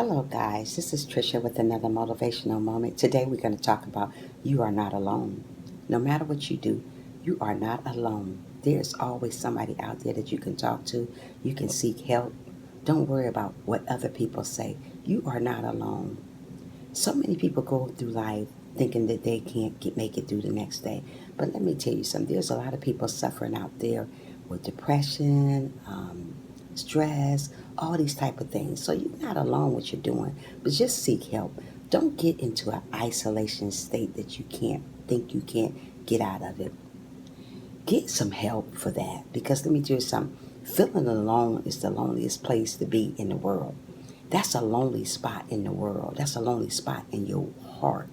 Hello, guys. This is Trisha with another motivational moment. Today, we're going to talk about you are not alone. No matter what you do, you are not alone. There's always somebody out there that you can talk to. You can seek help. Don't worry about what other people say. You are not alone. So many people go through life thinking that they can't make it through the next day. But let me tell you something. There's a lot of people suffering out there with depression, stress, all these type of things. So you're not alone what you're doing, but just seek help. Don't get into an isolation state that you can't get out of it. Get some help for that because let me tell you something. Feeling alone is the loneliest place to be in the world. That's a lonely spot in the world. That's a lonely spot in your heart.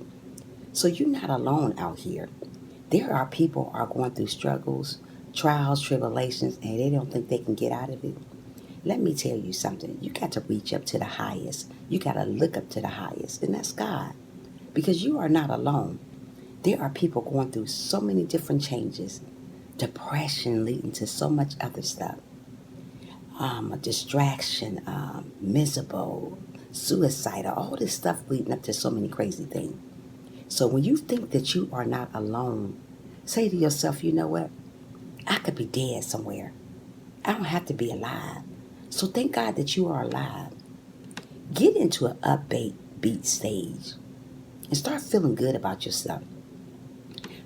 So you're not alone out here. There are people are going through struggles, trials, tribulations, and they don't think they can get out of it. Let me tell you something. You got to reach up to the highest. You got to look up to the highest, and that's God. Because you are not alone. There are people going through so many different changes, depression leading to so much other stuff, a distraction, miserable, suicidal, all this stuff leading up to so many crazy things. So when you think that you are not alone, say to yourself, you know what? I could be dead somewhere. I don't have to be alive. So thank God that you are alive. Get into an upbeat beat stage and start feeling good about yourself.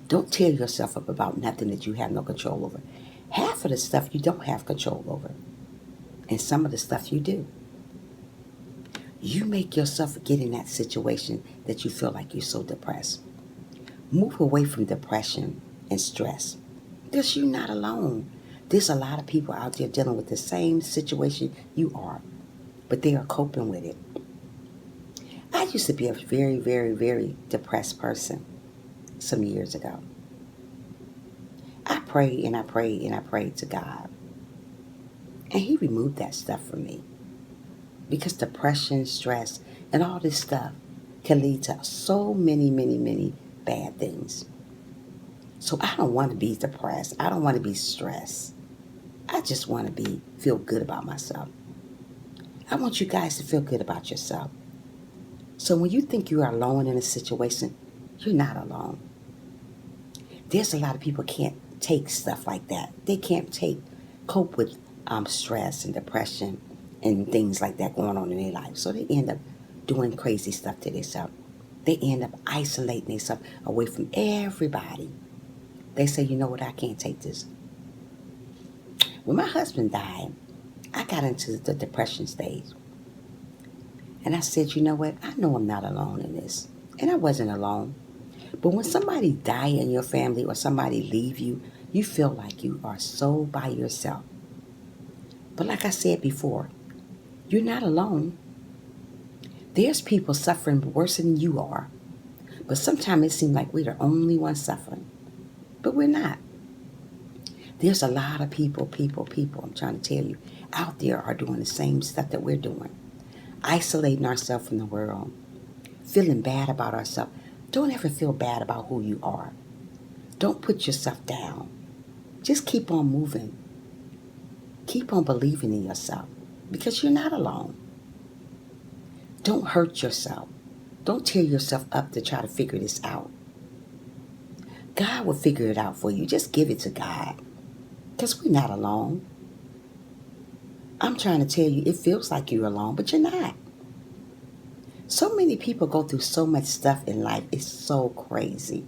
Don't tear yourself up about nothing that you have no control over. Half of the stuff you don't have control over, and some of the stuff you do. You make yourself get in that situation that you feel like you're so depressed. Move away from depression and stress because you're not alone. There's a lot of people out there dealing with the same situation you are, but they are coping with it. I used to be a very, very, very depressed person some years ago. I prayed and I prayed and I prayed to God, and He removed that stuff from me because depression, stress, and all this stuff can lead to so many, many, many bad things. So I don't want to be depressed. I don't want to be stressed. I just want to feel good about myself. I want you guys to feel good about yourself. So when you think you are alone in a situation, you're not alone. There's a lot of people can't take stuff like that. They can't cope with stress and depression and things like that going on in their life. So they end up doing crazy stuff to themselves. They end up isolating themselves away from everybody. They say, you know what, I can't take this. When my husband died, I got into the depression stage. And I said, you know what, I know I'm not alone in this. And I wasn't alone. But when somebody die in your family or somebody leave you, you feel like you are so by yourself. But like I said before, you're not alone. There's people suffering worse than you are. But sometimes it seems like we're the only ones suffering. But we're not. There's a lot of people, I'm trying to tell you, out there are doing the same stuff that we're doing. Isolating ourselves from the world. Feeling bad about ourselves. Don't ever feel bad about who you are. Don't put yourself down. Just keep on moving. Keep on believing in yourself because you're not alone. Don't hurt yourself. Don't tear yourself up to try to figure this out. God will figure it out for you. Just give it to God because we're not alone. I'm trying to tell you, it feels like you're alone, but you're not. So many people go through so much stuff in life. It's so crazy.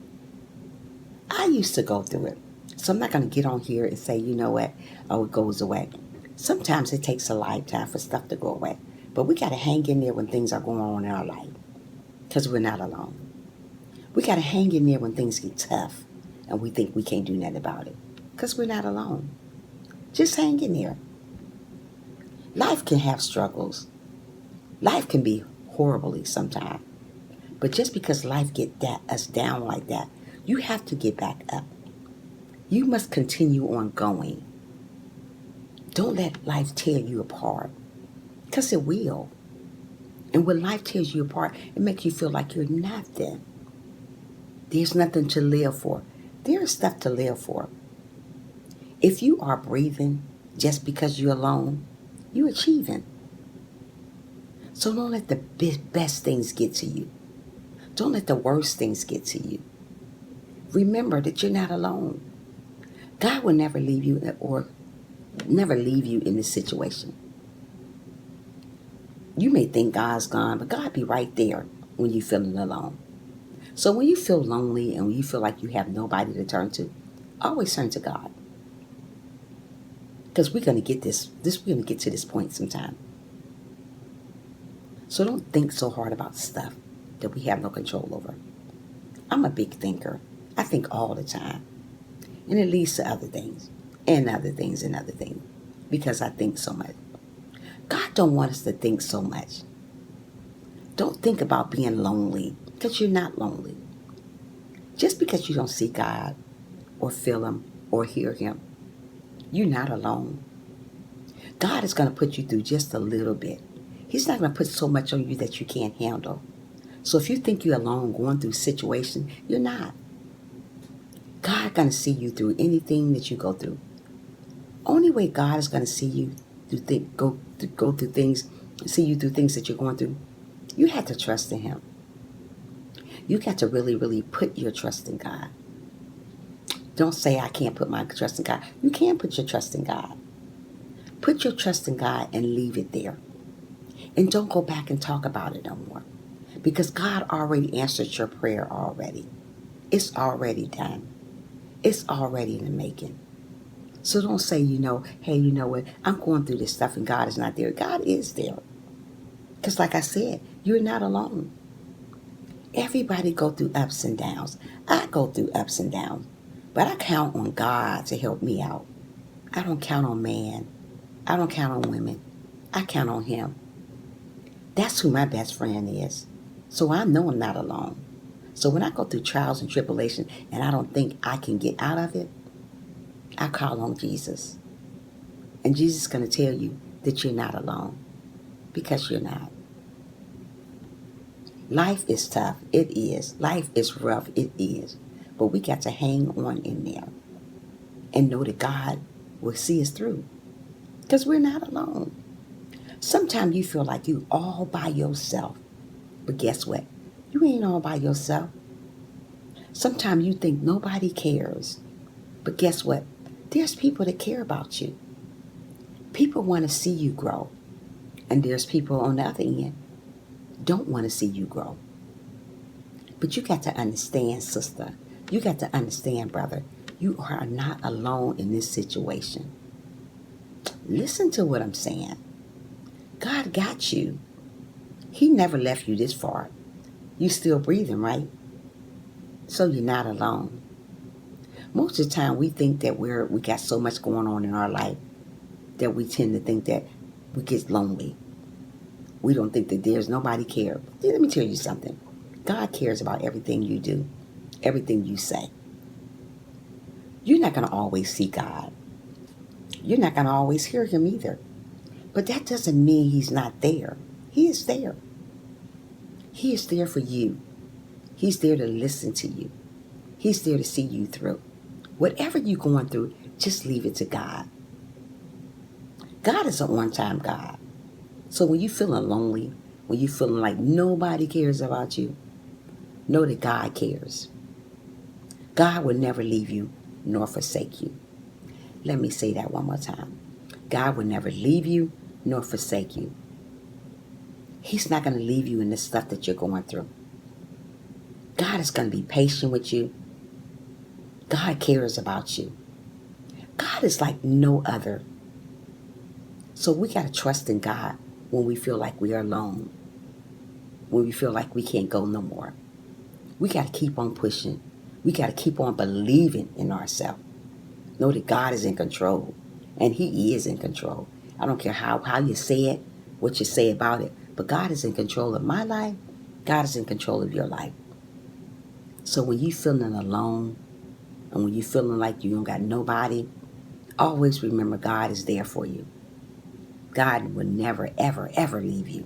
I used to go through it. So I'm not going to get on here and say, you know what, oh, it goes away. Sometimes it takes a lifetime for stuff to go away. But we got to hang in there when things are going on in our life because we're not alone. We got to hang in there when things get tough and we think we can't do nothing about it because we're not alone. Just hang in there. Life can have struggles. Life can be horribly sometimes. But just because life get us down like that, you have to get back up. You must continue on going. Don't let life tear you apart because it will. And when life tears you apart, it makes you feel like you're nothing. There's nothing to live for. There is stuff to live for. If you are breathing just because you're alone, you're achieving. So don't let the best things get to you. Don't let the worst things get to you. Remember that you're not alone. God will never leave you or never leave you in this situation. You may think God's gone, but God be right there when you're feeling alone. So when you feel lonely and when you feel like you have nobody to turn to, always turn to God. Because we're going to get we're going to get to this point sometime. So don't think so hard about stuff that we have no control over. I'm a big thinker. I think all the time. And it leads to other things and other things and other things because I think so much. God don't want us to think so much. Don't think about being lonely because you're not lonely. Just because you don't see God or feel Him or hear Him, you're not alone. God is going to put you through just a little bit. He's not going to put so much on you that you can't handle. So if you think you're alone going through situations, you're not. God's going to see you through anything that you go through. Only way God is going to see you go through things, see you through things that you're going through, you have to trust in Him. You got to really, really put your trust in God. Don't say, I can't put my trust in God. You can put your trust in God. Put your trust in God and leave it there. And don't go back and talk about it no more. Because God already answered your prayer already. It's already done. It's already in the making. So don't say, hey, you know what? I'm going through this stuff and God is not there. God is there. Because like I said, you're not alone. Everybody go through ups and downs. I go through ups and downs. But I count on God to help me out. I don't count on man. I don't count on women. I count on Him. That's who my best friend is. So I know I'm not alone. So when I go through trials and tribulations and I don't think I can get out of it, I call on Jesus. And Jesus is going to tell you that you're not alone. Because you're not. Life is tough. It is. Life is rough. It is. But we got to hang on in there. And know that God will see us through. Because we're not alone. Sometimes you feel like you all by yourself. But guess what? You ain't all by yourself. Sometimes you think nobody cares. But guess what? There's people that care about you. People want to see you grow. And there's people on the other end don't want to see you grow. But you got to understand, sister. You got to understand, brother. You are not alone in this situation. Listen to what I'm saying. God got you. He never left you this far. You still breathing, right? So you're not alone. Most of the time we think that we got so much going on in our life that we tend to think that we get lonely. We don't think that there's nobody care. Let me tell you something. God cares about everything you do, everything you say. You're not going to always see God. You're not going to always hear Him either. But that doesn't mean He's not there. He is there. He is there for you. He's there to listen to you. He's there to see you through. Whatever you're going through, just leave it to God. God is an on-time God. So when you're feeling lonely, when you're feeling like nobody cares about you, know that God cares. God will never leave you nor forsake you. Let me say that one more time. God will never leave you nor forsake you. He's not going to leave you in the stuff that you're going through. God is going to be patient with you. God cares about you. God is like no other. So we got to trust in God when we feel like we are alone. When we feel like we can't go no more. We got to keep on pushing. We got to keep on believing in ourselves. Know that God is in control. And He is in control. I don't care how you say it, what you say about it. But God is in control of my life. God is in control of your life. So when you feeling alone, and when you feeling like you don't got nobody, always remember God is there for you. God will never, ever, ever leave you,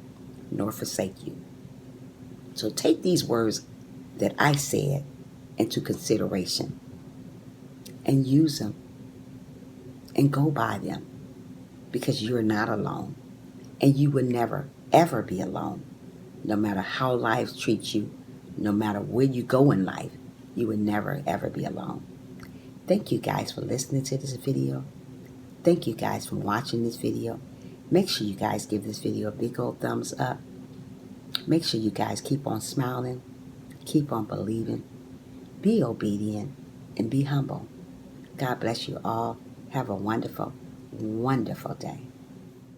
nor forsake you. So take these words that I said into consideration and use them and go by them, because you're not alone and you will never, ever be alone. No matter how life treats you, no matter where you go in life, you will never ever be alone. Thank you guys for listening to this video. Thank you guys for watching this video. Make sure you guys give this video a big old thumbs up. Make sure you guys keep on smiling, keep on believing, be obedient, and be humble. God bless you all. Have a wonderful, wonderful day.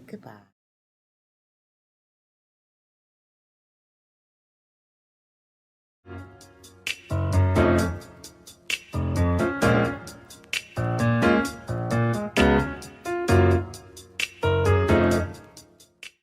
Goodbye.